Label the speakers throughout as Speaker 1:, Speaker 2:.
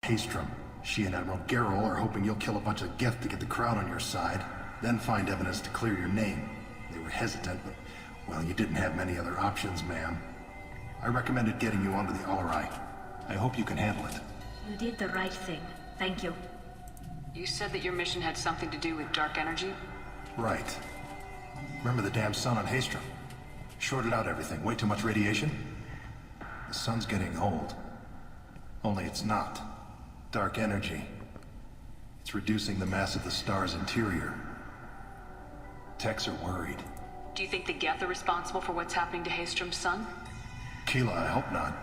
Speaker 1: Haestrom. She and Admiral Gerrel are hoping you'll kill a bunch of Geth to get the crowd on your side, then find evidence to clear your name. They were hesitant, but, well, you didn't have many other options, ma'am. I recommended getting you onto the Alarei. I hope you can handle it.
Speaker 2: You did the right thing. Thank you.
Speaker 3: You said that your mission had something to do with dark energy?
Speaker 1: Right. Remember the damn sun on Haestrom? Shorted out everything. Way too much radiation? The sun's getting old. Only it's not. Dark energy. It's reducing the mass of the star's interior. Techs are worried.
Speaker 3: Do you think the Geth are responsible for what's happening to Haestrom's sun?
Speaker 1: Keela, I hope not.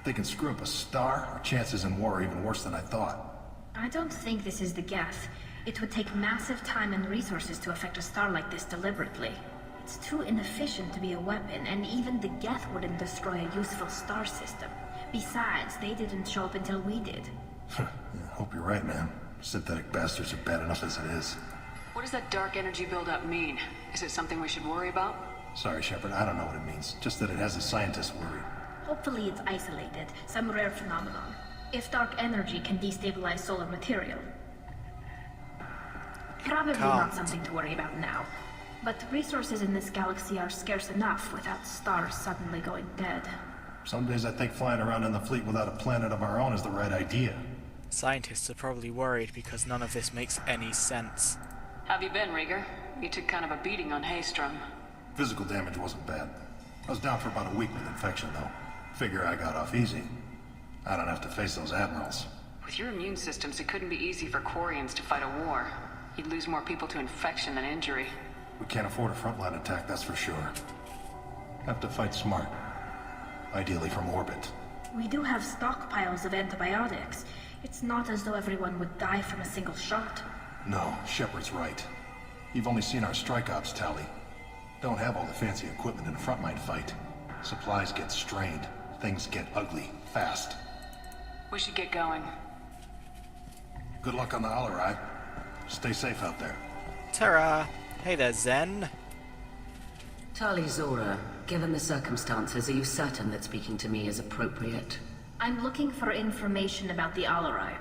Speaker 1: If they can screw up a star, our chances in war are even worse than I thought.
Speaker 2: I don't think this is the Geth. It would take massive time and resources to affect a star like this deliberately. It's too inefficient to be a weapon, and even the Geth wouldn't destroy a useful star system. Besides, they didn't show up until we did.
Speaker 1: I hope you're right, man. Synthetic bastards are bad enough as it is.
Speaker 3: What does that dark energy buildup mean? Is it something we should worry about?
Speaker 1: Sorry, Shepard, I don't know what it means. Just that it has the scientists worried.
Speaker 2: Hopefully it's isolated, some rare phenomenon. If dark energy can destabilize solar material. Probably not something to worry about now. But resources in this galaxy are scarce enough without stars suddenly going dead.
Speaker 1: Some days I think flying around in the fleet without a planet of our own is the right idea.
Speaker 4: Scientists are probably worried because none of this makes any sense.
Speaker 3: Have you been, Rieger? You took kind of a beating on Haestrom.
Speaker 1: Physical damage wasn't bad. I was down for about a week with infection, though. Figure I got off easy. I don't have to face those Admirals.
Speaker 3: With your immune systems, it couldn't be easy for Quarians to fight a war. You'd lose more people to infection than injury.
Speaker 1: We can't afford a frontline attack, that's for sure. Have to fight smart. Ideally from orbit.
Speaker 2: We do have stockpiles of antibiotics. It's not as though everyone would die from a single shot.
Speaker 1: No, Shepard's right. You've only seen our strike ops, Tali. Don't have all the fancy equipment in a frontline fight. Supplies get strained. Things get ugly, fast.
Speaker 3: We should get going.
Speaker 1: Good luck on the Alarei. Stay safe out there.
Speaker 4: Terra! Hey there, Zen.
Speaker 5: Tali Zora, given the circumstances, are you certain that speaking to me is appropriate?
Speaker 2: I'm looking for information about the Alarei.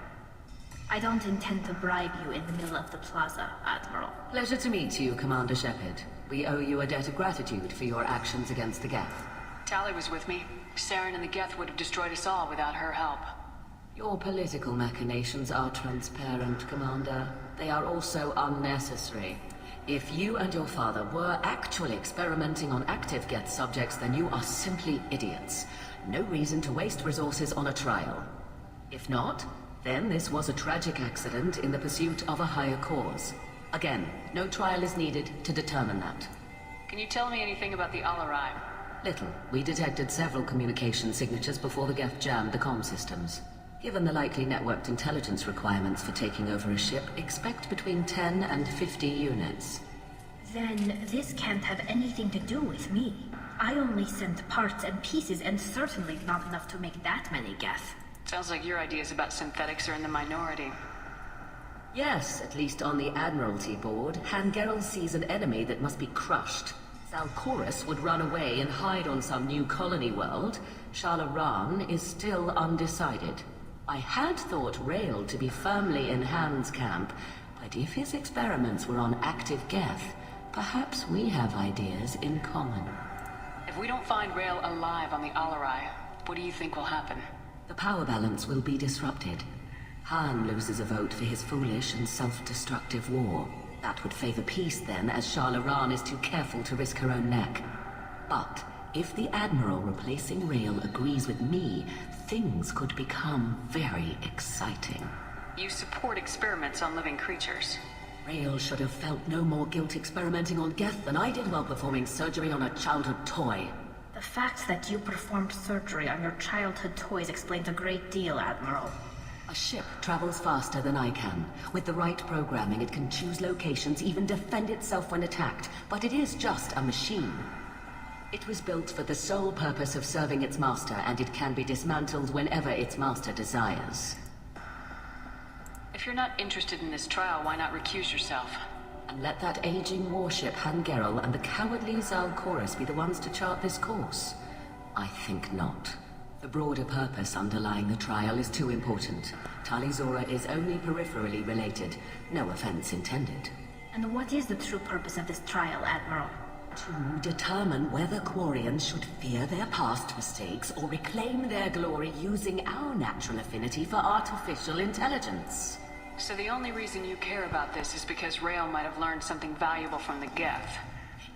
Speaker 2: I don't intend to bribe you in the middle of the plaza, Admiral.
Speaker 5: Pleasure to meet you, Commander Shepard. We owe you a debt of gratitude for your actions against the Geth.
Speaker 3: Tali was with me. Saren and the Geth would have destroyed us all without her help.
Speaker 5: Your political machinations are transparent, Commander. They are also unnecessary. If you and your father were actually experimenting on active Geth subjects, then you are simply idiots. No reason to waste resources on a trial. If not, then this was a tragic accident in the pursuit of a higher cause. Again, no trial is needed to determine that.
Speaker 3: Can you tell me anything about the Alarei?
Speaker 5: Little. We detected several communication signatures before the Geth jammed the comm systems. Given the likely networked intelligence requirements for taking over a ship, expect between 10 and 50 units.
Speaker 2: Then this can't have anything to do with me. I only sent parts and pieces, and certainly not enough to make that many Geth.
Speaker 3: Sounds like your ideas about synthetics are in the minority.
Speaker 5: Yes, at least on the Admiralty board, Gerrel sees an enemy that must be crushed. Zalcorus would run away and hide on some new colony world. Alarei is still undecided. I had thought Rael to be firmly in Han's camp, but if his experiments were on active Geth, perhaps we have ideas in common.
Speaker 3: If we don't find Rael alive on the Alarei, what do you think will happen?
Speaker 5: The power balance will be disrupted. Han loses a vote for his foolish and self-destructive war. That would favor peace then, as Alarei is too careful to risk her own neck. But if the Admiral replacing Rael agrees with me, things could become very exciting.
Speaker 3: You support experiments on living creatures.
Speaker 5: Rael should have felt no more guilt experimenting on Geth than I did while performing surgery on a childhood toy.
Speaker 2: The fact that you performed surgery on your childhood toys explains a great deal, Admiral.
Speaker 5: A ship travels faster than I can. With the right programming, it can choose locations, even defend itself when attacked. But it is just a machine. It was built for the sole purpose of serving its master, and it can be dismantled whenever its master desires.
Speaker 3: If you're not interested in this trial, why not recuse yourself?
Speaker 5: And let that aging warship Gerrel and the cowardly Zalcorus be the ones to chart this course? I think not. The broader purpose underlying the trial is too important. Tali Zora is only peripherally related. No offense intended.
Speaker 2: And what is the true purpose of this trial, Admiral?
Speaker 5: To determine whether Quarians should fear their past mistakes or reclaim their glory using our natural affinity for artificial intelligence.
Speaker 3: So the only reason you care about this is because Rael might have learned something valuable from the Geth.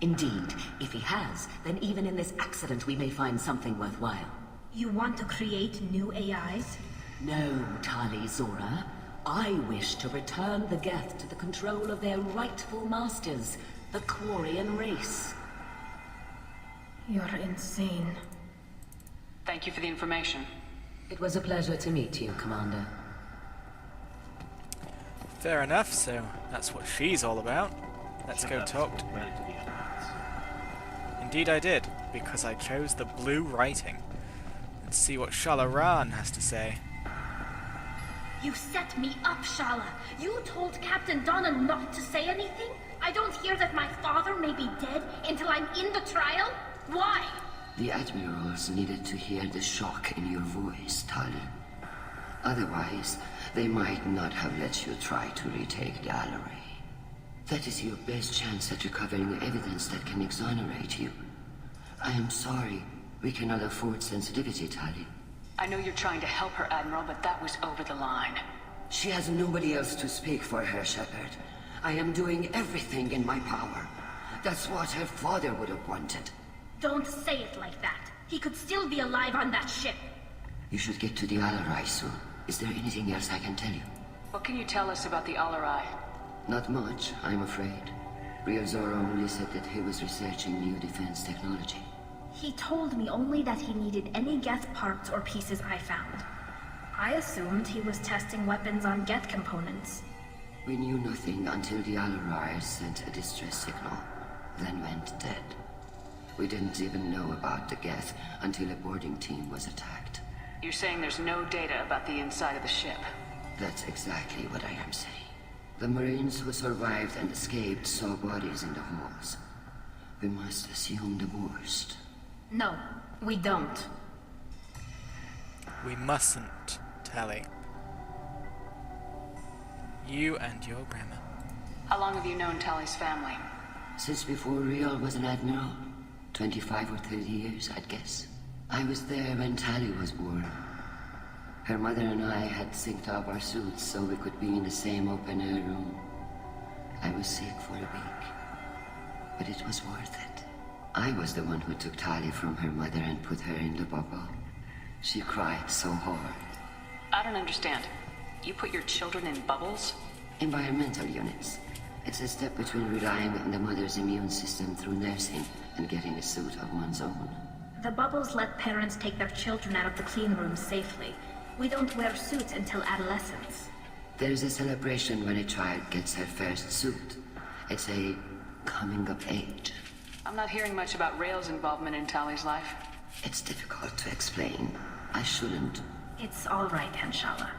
Speaker 5: Indeed. If he has, then even in this accident we may find something worthwhile.
Speaker 2: You want to create new AIs?
Speaker 5: No, Tali Zora. I wish to return the Geth to the control of their rightful masters, the Quarian race.
Speaker 2: You're insane.
Speaker 3: Thank you for the information.
Speaker 5: It was a pleasure to meet you, Commander.
Speaker 4: Fair enough, so that's what she's all about. Let's go talk to... Indeed I did, because I chose the blue writing. Let's see what Alarei has to say.
Speaker 2: You set me up, Shala. You told Captain Donna not to say anything? I don't hear that my father may be dead until I'm in the trial? Why?
Speaker 6: The Admirals needed to hear the shock in your voice, Tali. Otherwise, they might not have let you try to retake the Alarei. That is your best chance at recovering evidence that can exonerate you. I am sorry. We cannot afford sensitivity, Tali.
Speaker 3: I know you're trying to help her, Admiral, but that was over the line.
Speaker 6: She has nobody else to speak for her, Shepard. I am doing everything in my power. That's what her father would have wanted.
Speaker 2: Don't say it like that. He could still be alive on that ship.
Speaker 6: You should get to the Alarei soon. Is there anything else I can tell you?
Speaker 3: What can you tell us about the Alarei?
Speaker 6: Not much, I'm afraid. Real Zora only said that he was researching new defense technology.
Speaker 2: He told me only that he needed any Geth parts or pieces I found. I assumed he was testing weapons on Geth components.
Speaker 6: We knew nothing until the Alarei sent a distress signal, then went dead. We didn't even know about the Geth until a boarding team was attacked.
Speaker 3: You're saying there's no data about the inside of the ship?
Speaker 6: That's exactly what I am saying. The Marines who survived and escaped saw bodies in the halls. We must assume the worst.
Speaker 2: No, we don't.
Speaker 4: We mustn't, Tali. You and your grandma.
Speaker 3: How long have you known Tali's family?
Speaker 6: Since before Real was an Admiral. 25 or 30 years, I'd guess. I was there when Tali was born. Her mother and I had synced up our suits so we could be in the same open-air room. I was sick for a week, but it was worth it. I was the one who took Tali from her mother and put her in the bubble. She cried so hard.
Speaker 3: I don't understand. You put your children in bubbles?
Speaker 6: Environmental units. It's a step between relying on the mother's immune system through nursing and getting a suit of one's own.
Speaker 2: The bubbles let parents take their children out of the clean rooms safely. We don't wear suits until adolescence.
Speaker 6: There's a celebration when a child gets her first suit. It's a coming of age.
Speaker 3: I'm not hearing much about Rael's involvement in Tali's life.
Speaker 6: It's difficult to explain. I shouldn't.
Speaker 2: It's all right, Henshala.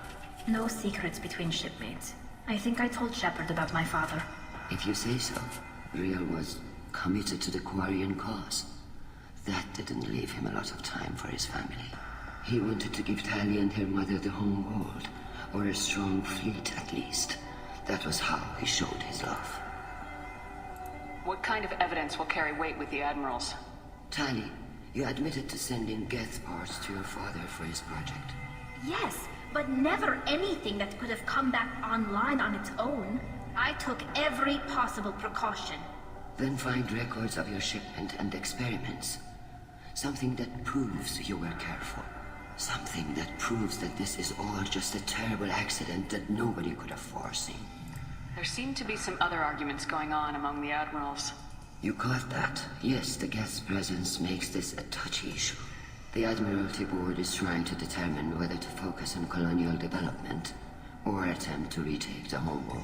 Speaker 2: No secrets between shipmates. I think I told Shepard about my father.
Speaker 6: If you say so. Real was committed to the Quarian cause. That didn't leave him a lot of time for his family. He wanted to give Tali and her mother the home world, or a strong fleet at least. That was how he showed his love.
Speaker 3: What kind of evidence will carry weight with the Admirals?
Speaker 6: Tali, you admitted to sending Geth parts to your father for his project.
Speaker 2: Yes, but never anything that could have come back online on its own. I took every possible precaution.
Speaker 6: Then find records of your shipment and experiments. Something that proves you were careful. Something that proves that this is all just a terrible accident that nobody could have foreseen.
Speaker 3: There seem to be some other arguments going on among the Admirals.
Speaker 6: You caught that? Yes, the Geth's presence makes this a touchy issue. The Admiralty Board is trying to determine whether to focus on colonial development or attempt to retake the home world.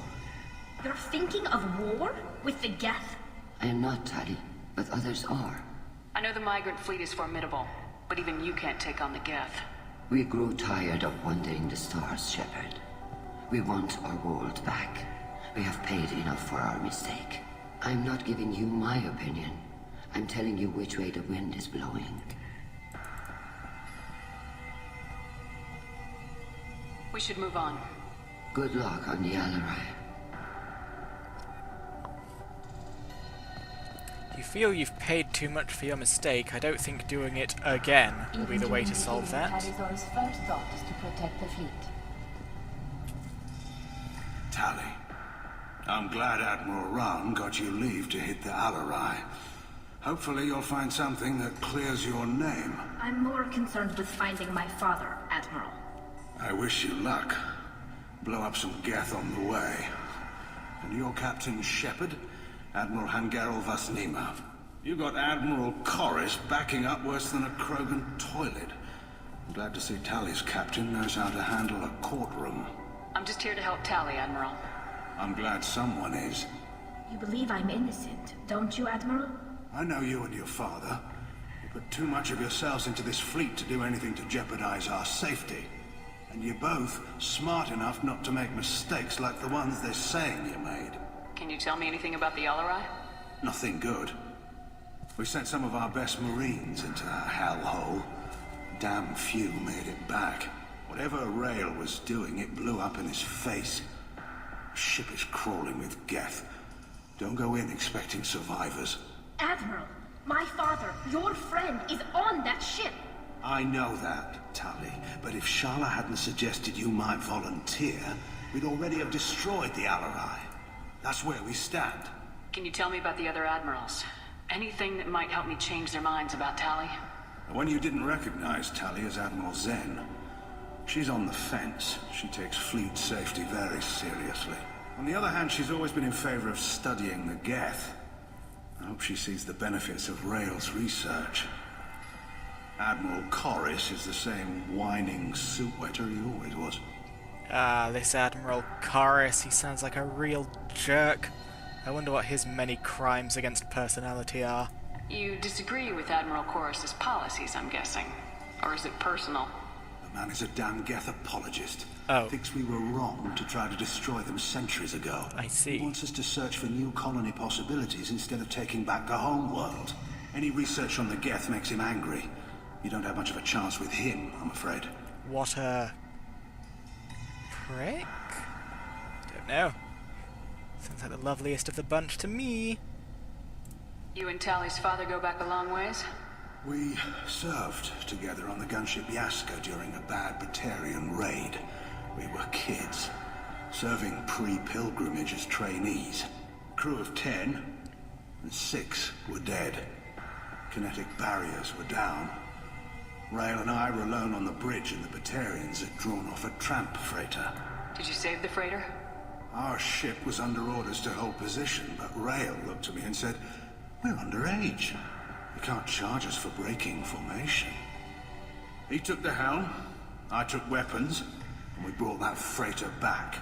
Speaker 2: You're thinking of war? With the Geth?
Speaker 6: I am not, Tali, but others are.
Speaker 3: I know the migrant fleet is formidable, but even you can't take on the Geth.
Speaker 6: We grow tired of wandering the stars, Shepard. We want our world back. We have paid enough for our mistake. I'm not giving you my opinion. I'm telling you which way the wind is blowing.
Speaker 3: We should move on.
Speaker 6: Good luck on the Alarei.
Speaker 4: If you feel you've paid too much for your mistake, I don't think doing it again will be the way to solve that.
Speaker 5: Tarizor's first thought is to protect the fleet.
Speaker 7: Tali, I'm glad Admiral Rahn got you leave to hit the Alarei. Hopefully you'll find something that clears your name.
Speaker 2: I'm more concerned with finding my father, Admiral.
Speaker 7: I wish you luck. Blow up some Geth on the way. And your Captain Shepard, Admiral Hangarel Vasnima. You got Admiral Corris backing up worse than a Krogan toilet. I'm glad to see Tali's captain knows how to handle a courtroom.
Speaker 3: I'm just here to help Tali, Admiral.
Speaker 7: I'm glad someone is.
Speaker 2: You believe I'm innocent, don't you, Admiral?
Speaker 7: I know you and your father. You put too much of yourselves into this fleet to do anything to jeopardize our safety. And you're both smart enough not to make mistakes like the ones they're saying you made.
Speaker 3: Can you tell me anything about the Alarei?
Speaker 7: Nothing good. We sent some of our best Marines into that hellhole. Damn few made it back. Whatever Rail was doing, it blew up in his face. Ship is crawling with Geth. Don't go in expecting survivors.
Speaker 2: Admiral, my father, your friend, is on that ship.
Speaker 7: I know that, Tali, but if Shala hadn't suggested you might volunteer, we'd already have destroyed the Alarei. That's where we stand.
Speaker 3: Can you tell me about the other Admirals? Anything that might help me change their minds about Tali?
Speaker 7: The one you didn't recognize, Tali, is Admiral Zen. She's on the fence. She takes fleet safety very seriously. On the other hand, she's always been in favor of studying the Geth. I hope she sees the benefits of Rail's research. Admiral Corris is the same whining suit wetter he always was.
Speaker 4: Ah, this Admiral Corris, he sounds like a real jerk. I wonder what his many crimes against personality are.
Speaker 3: You disagree with Admiral Corris's policies, I'm guessing. Or is it personal?
Speaker 7: The man is a damn Geth apologist.
Speaker 4: Oh.
Speaker 7: Thinks we were wrong to try to destroy them centuries ago.
Speaker 4: I see.
Speaker 7: He wants us to search for new colony possibilities instead of taking back the home world. Any research on the Geth makes him angry. You don't have much of a chance with him, I'm afraid.
Speaker 4: What a prick? Don't know. Sounds like the loveliest of the bunch to me.
Speaker 3: You and Tali's father go back a long ways?
Speaker 7: We served together on the gunship Yaska during a bad Batarian raid. We were kids, serving pre-pilgrimage as trainees. Crew of 10, and 6 were dead. Kinetic barriers were down. Rail and I were alone on the bridge, and the Batarians had drawn off a tramp freighter.
Speaker 3: Did you save the freighter?
Speaker 7: Our ship was under orders to hold position, but Rail looked at me and said, "We're underage. You can't charge us for breaking formation." He took the helm, I took weapons, and we brought that freighter back.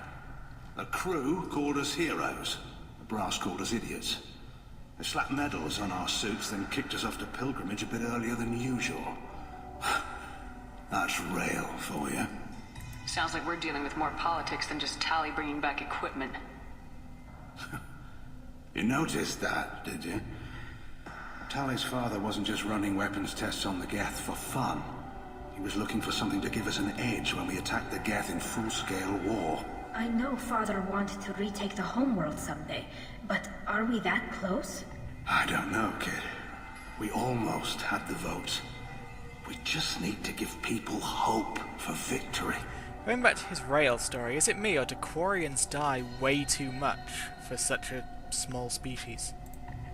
Speaker 7: The crew called us heroes. The brass called us idiots. They slapped medals on our suits, then kicked us off to pilgrimage a bit earlier than usual. That's Rail for you.
Speaker 3: Sounds like we're dealing with more politics than just Tali bringing back equipment.
Speaker 7: You noticed that, did you? Tali's father wasn't just running weapons tests on the Geth for fun. He was looking for something to give us an edge when we attacked the Geth in full-scale war.
Speaker 2: I know Father wanted to retake the homeworld someday, but are we that close?
Speaker 7: I don't know, kid. We almost had the votes. We just need to give people hope for victory.
Speaker 4: Going back to his rail story, is it me or do Quarians die way too much for such a small species?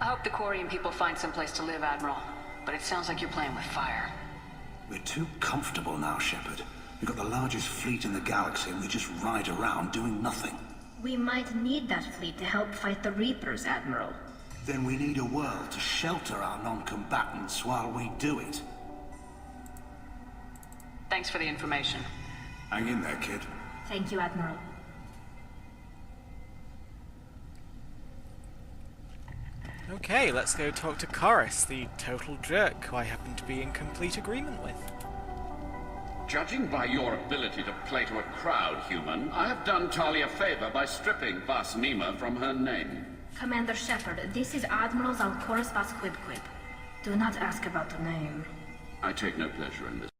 Speaker 3: I hope the Quarian people find some place to live, Admiral. But it sounds like you're playing with fire.
Speaker 7: We're too comfortable now, Shepard. We've got the largest fleet in the galaxy and we just ride around doing nothing.
Speaker 2: We might need that fleet to help fight the Reapers, Admiral.
Speaker 7: Then we need a world to shelter our non-combatants while we do it.
Speaker 3: Thanks for the information.
Speaker 7: Hang in there, kid.
Speaker 2: Thank you, Admiral.
Speaker 4: Okay, let's go talk to Corris, the total jerk who I happen to be in complete agreement with.
Speaker 8: Judging by your ability to play to a crowd, human, I have done Tali a favor by stripping Vasnima from her name.
Speaker 2: Commander Shepard, this is Admiral Zalkoris Vasquibquib. Do not ask about the name.
Speaker 8: I take no pleasure in this.